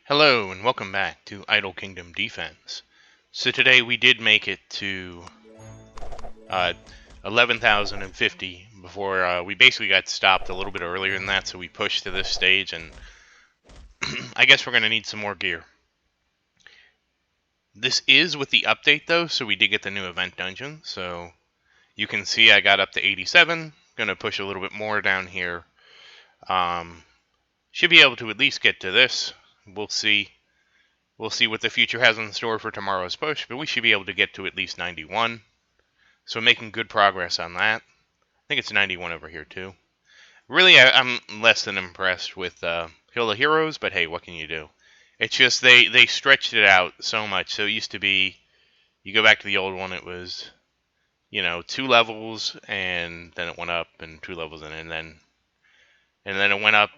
Hello and welcome back to Idle Kingdom Defense. So today we did make it to 11,050 before we basically got stopped a little bit earlier than that, so we pushed to this stage, and I guess we're going to need some more gear. This is with the update though, so we did get the new event dungeon, so you can see I got up to 87, going to push a little bit more down here. Should be able to at least get to this. We'll see. We'll see what the future has in store for tomorrow's push, but we should be able to get to at least 91. So making good progress on that. I think it's 91 over here too. Really, I'm less than impressed with Hill of Heroes, but hey, what can you do? It's just they stretched it out so much. So it used to be, you go back to the old one, it was, 2 levels, and then it went up, and 2 levels, and then it went up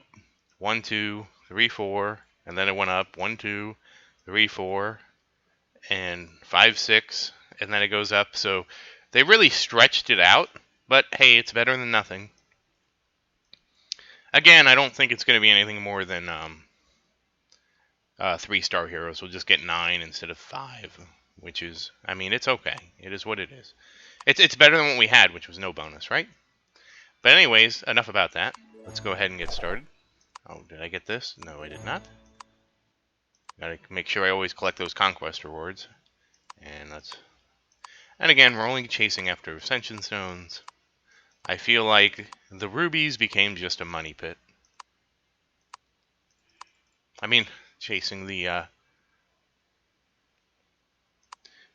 1, 2, 3, 4, and then it went up 1, 2, 3, 4, and 5, 6, and then it goes up. So they really stretched it out, but hey, it's better than nothing. Again, I don't think it's going to be anything more than 3-star heroes. We'll just get 9 instead of 5, which is, I mean, it's okay. It is what it is. It's better than what we had, which was no bonus, right? But anyways, enough about that. Let's go ahead and get started. Oh, did I get this? No, I did not. Gotta make sure I always collect those conquest rewards. And again, we're only chasing after ascension stones. I feel like the rubies became just a money pit. I mean, chasing the well,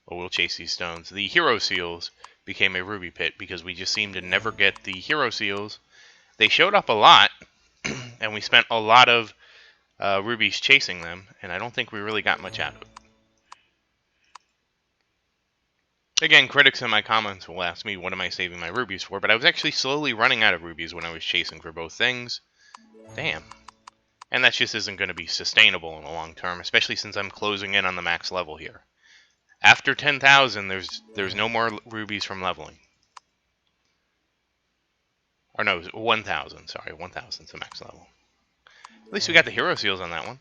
we'll chase these stones. The hero seals became a ruby pit because we just seemed to never get the hero seals. They showed up a lot, and we spent a lot of rubies chasing them, and I don't think we really got much out of it. Again, critics in my comments will ask me, what am I saving my rubies for? But I was actually slowly running out of rubies when I was chasing for both things. Damn. And that just isn't going to be sustainable in the long term, especially since I'm closing in on the max level here. After 10,000, there's no more rubies from leveling. Or no, 1,000. Sorry, 1,000 is the max level. At least we got the hero seals on that one.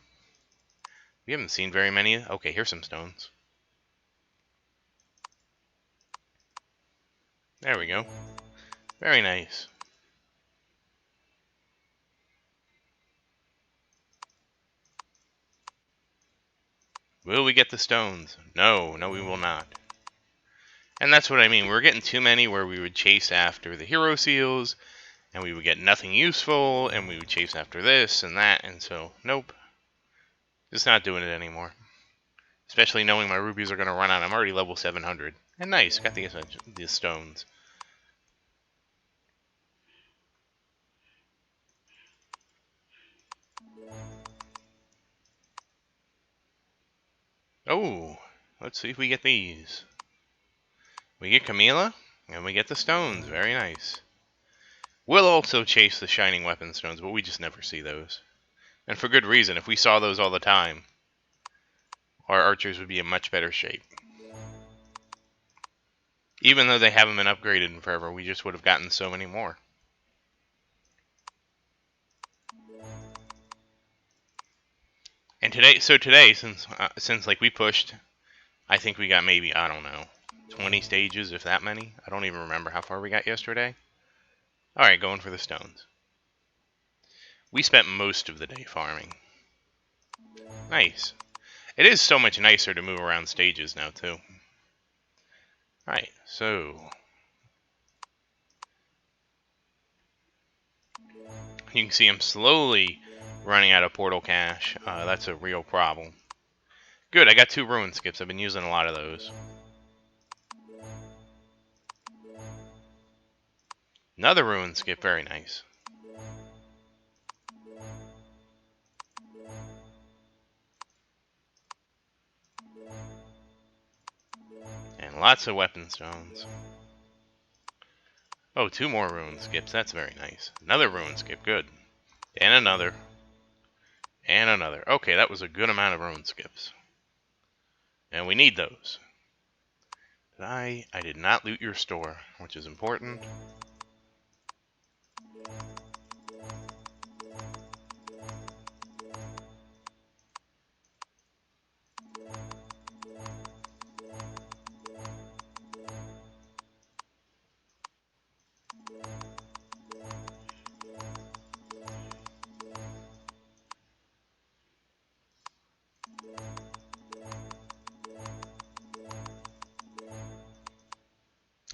We haven't seen very many. Okay, here's some stones. There we go. Very nice. Will we get the stones? No, we will not. And that's what I mean. We're getting too many where we would chase after the hero seals, and we would get nothing useful, and we would chase after this and that, and so, nope. Just not doing it anymore. Especially knowing my rubies are going to run out. I'm already level 700. And nice, got the stones. Oh, let's see if we get these. We get Camila, and we get the stones. Very nice. We'll also chase the shining weapon stones, but we just never see those. And for good reason. If we saw those all the time, our archers would be in much better shape. Even though they haven't been upgraded in forever, we just would have gotten so many more. And today, since like we pushed, I think we got maybe, I don't know, 20 stages, if that many. I don't even remember how far we got yesterday. Alright, going for the stones. We spent most of the day farming. Nice. It is so much nicer to move around stages now, too. Alright, so you can see I'm slowly running out of portal cash. That's a real problem. Good, I got 2 ruin skips. I've been using a lot of those. Another ruin skip, very nice. And lots of weapon stones. Oh, 2 more ruin skips, that's very nice. Another ruin skip, good. And another. And another. Okay, that was a good amount of ruin skips. And we need those. I did not loot your store, which is important.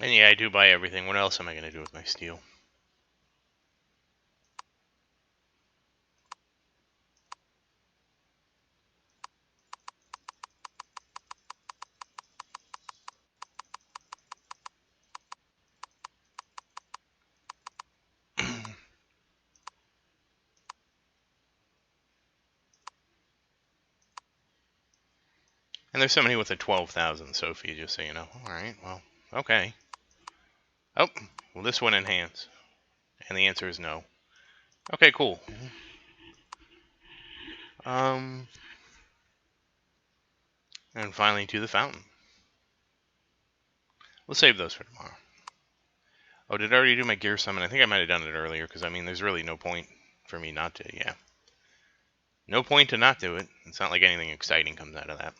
And yeah, I do buy everything. What else am I going to do with my steel? And there's somebody with a 12,000 Sophie, just so you know. Alright, well, okay. Oh, will this one enhance? And the answer is no. Okay, cool. And finally to the fountain. We'll save those for tomorrow. Oh, did I already do my gear summon? I think I might have done it earlier, because, I mean, there's really no point for me not to, yeah. No point to not do it. It's not like anything exciting comes out of that.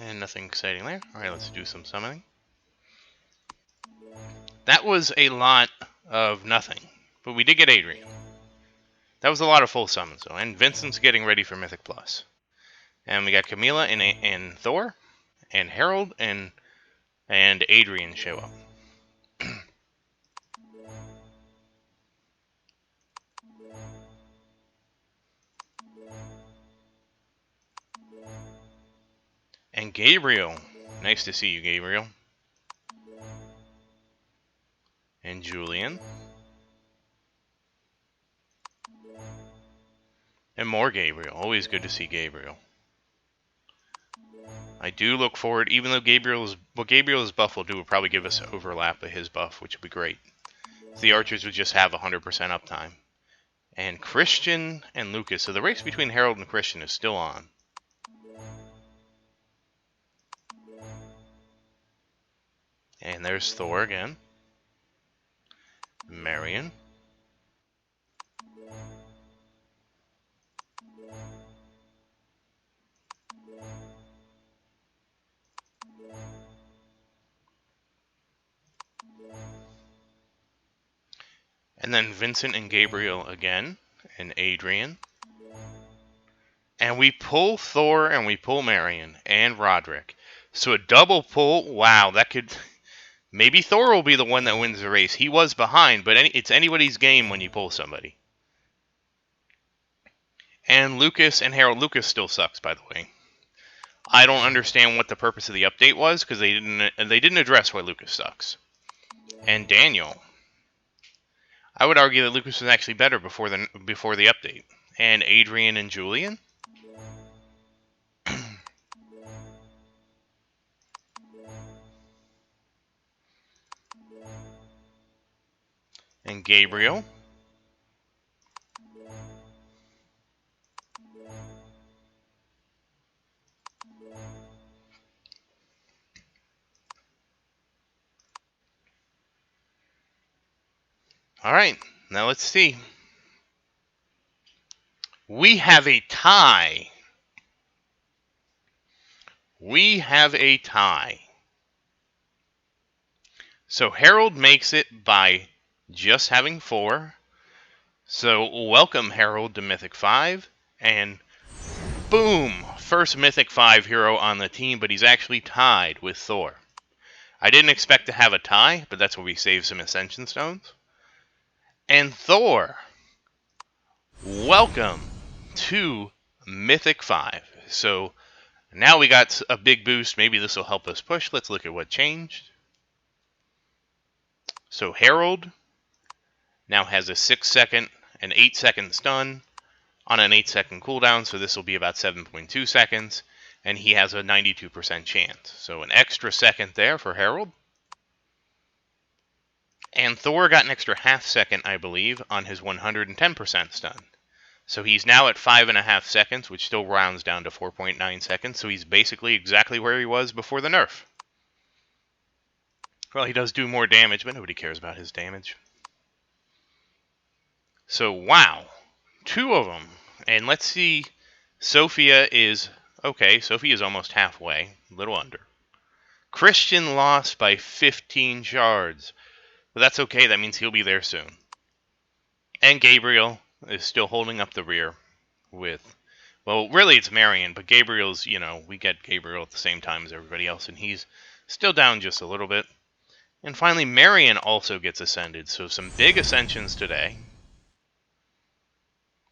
And nothing exciting there. Alright, let's do some summoning. That was a lot of nothing. But we did get Adrian. That was a lot of full summons, though. And Vincent's getting ready for Mythic Plus. And we got Camilla and Thor, and Harold, and Adrian show up. And Gabriel. Nice to see you, Gabriel. And Julian. And more Gabriel. Always good to see Gabriel. I do look forward, even though Gabriel's buff will do will probably give us overlap of his buff, which would be great. The archers would just have 100% uptime. And Christian and Lucas. So the race between Harold and Christian is still on. And there's Thor again. Marion. And then Vincent and Gabriel again. And Adrian. And we pull Thor and we pull Marion and Roderick. So a double pull, wow, that could... Maybe Thor will be the one that wins the race. He was behind, but it's anybody's game when you pull somebody. And Lucas and Harold. Lucas still sucks, by the way. I don't understand what the purpose of the update was, because they didn't address why Lucas sucks. And Daniel. I would argue that Lucas was actually better before the update. And Adrian and Julian. And Gabriel. Alright, now let's see. We have a tie. We have a tie. So Harold makes it by just having 4. So welcome Harold to Mythic 5. And boom! First Mythic 5 hero on the team, but he's actually tied with Thor. I didn't expect to have a tie, but that's where we save some Ascension Stones. And Thor, welcome to Mythic 5. So now we got a big boost. Maybe this will help us push. Let's look at what changed. So Harold now has a 6-second and 8-second stun on an 8-second cooldown, so this will be about 7.2 seconds, and he has a 92% chance. So an extra second there for Harold. And Thor got an extra half second, I believe, on his 110% stun. So he's now at 5.5 seconds, which still rounds down to 4.9 seconds, so he's basically exactly where he was before the nerf. Well, he does do more damage, but nobody cares about his damage. So, wow. 2 of them. And let's see, Sophia is... Okay, Sophia is almost halfway. A little under. Christian lost by 15 shards. But that's okay, that means he'll be there soon. And Gabriel is still holding up the rear with... Well, really it's Marion, but Gabriel's, we get Gabriel at the same time as everybody else, and he's still down just a little bit. And finally, Marion also gets ascended, so some big ascensions today.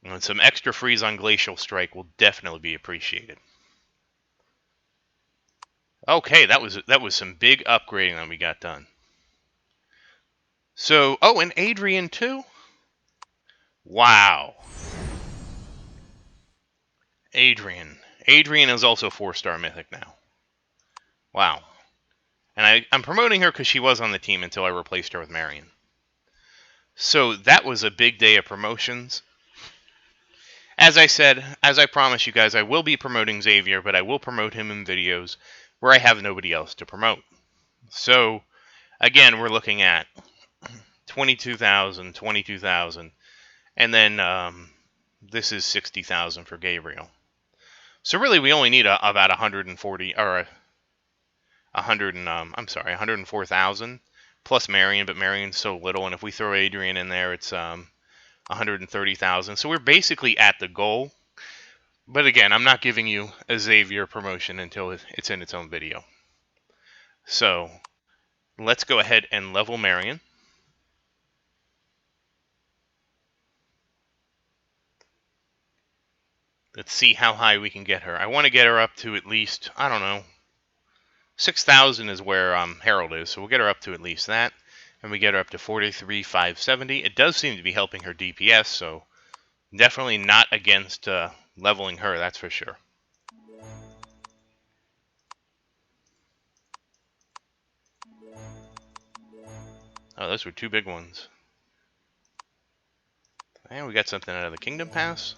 And some extra freeze on Glacial Strike will definitely be appreciated. Okay, that was some big upgrading that we got done. So, oh, and Adrian too? Wow. Adrian is also 4-star Mythic now. Wow. And I'm promoting her because she was on the team until I replaced her with Marion. So that was a big day of promotions. As I said, as I promised you guys, I will be promoting Xavier, but I will promote him in videos where I have nobody else to promote. So, again, we're looking at 22,000, 22,000, and then this is 60,000 for Gabriel. So really, we only need about 140 or 104,000 plus Marion, but Marion's so little, and if we throw Adrian in there, it's 130,000. So we're basically at the goal. But again, I'm not giving you a Xavier promotion until it's in its own video. So let's go ahead and level Marion. Let's see how high we can get her. I want to get her up to at least, I don't know, 6,000 is where Harold is, so we'll get her up to at least that. And we get her up to 43,570. It does seem to be helping her DPS, so definitely not against leveling her, that's for sure. Oh, those were 2 big ones. And we got something out of the Kingdom Pass.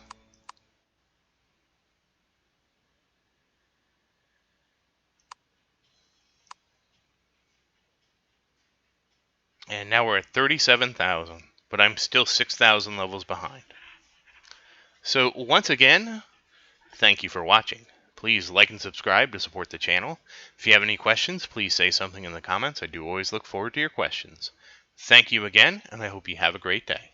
And now we're at 37,000, but I'm still 6,000 levels behind. So once again, thank you for watching. Please like and subscribe to support the channel. If you have any questions, please say something in the comments. I do always look forward to your questions. Thank you again, and I hope you have a great day.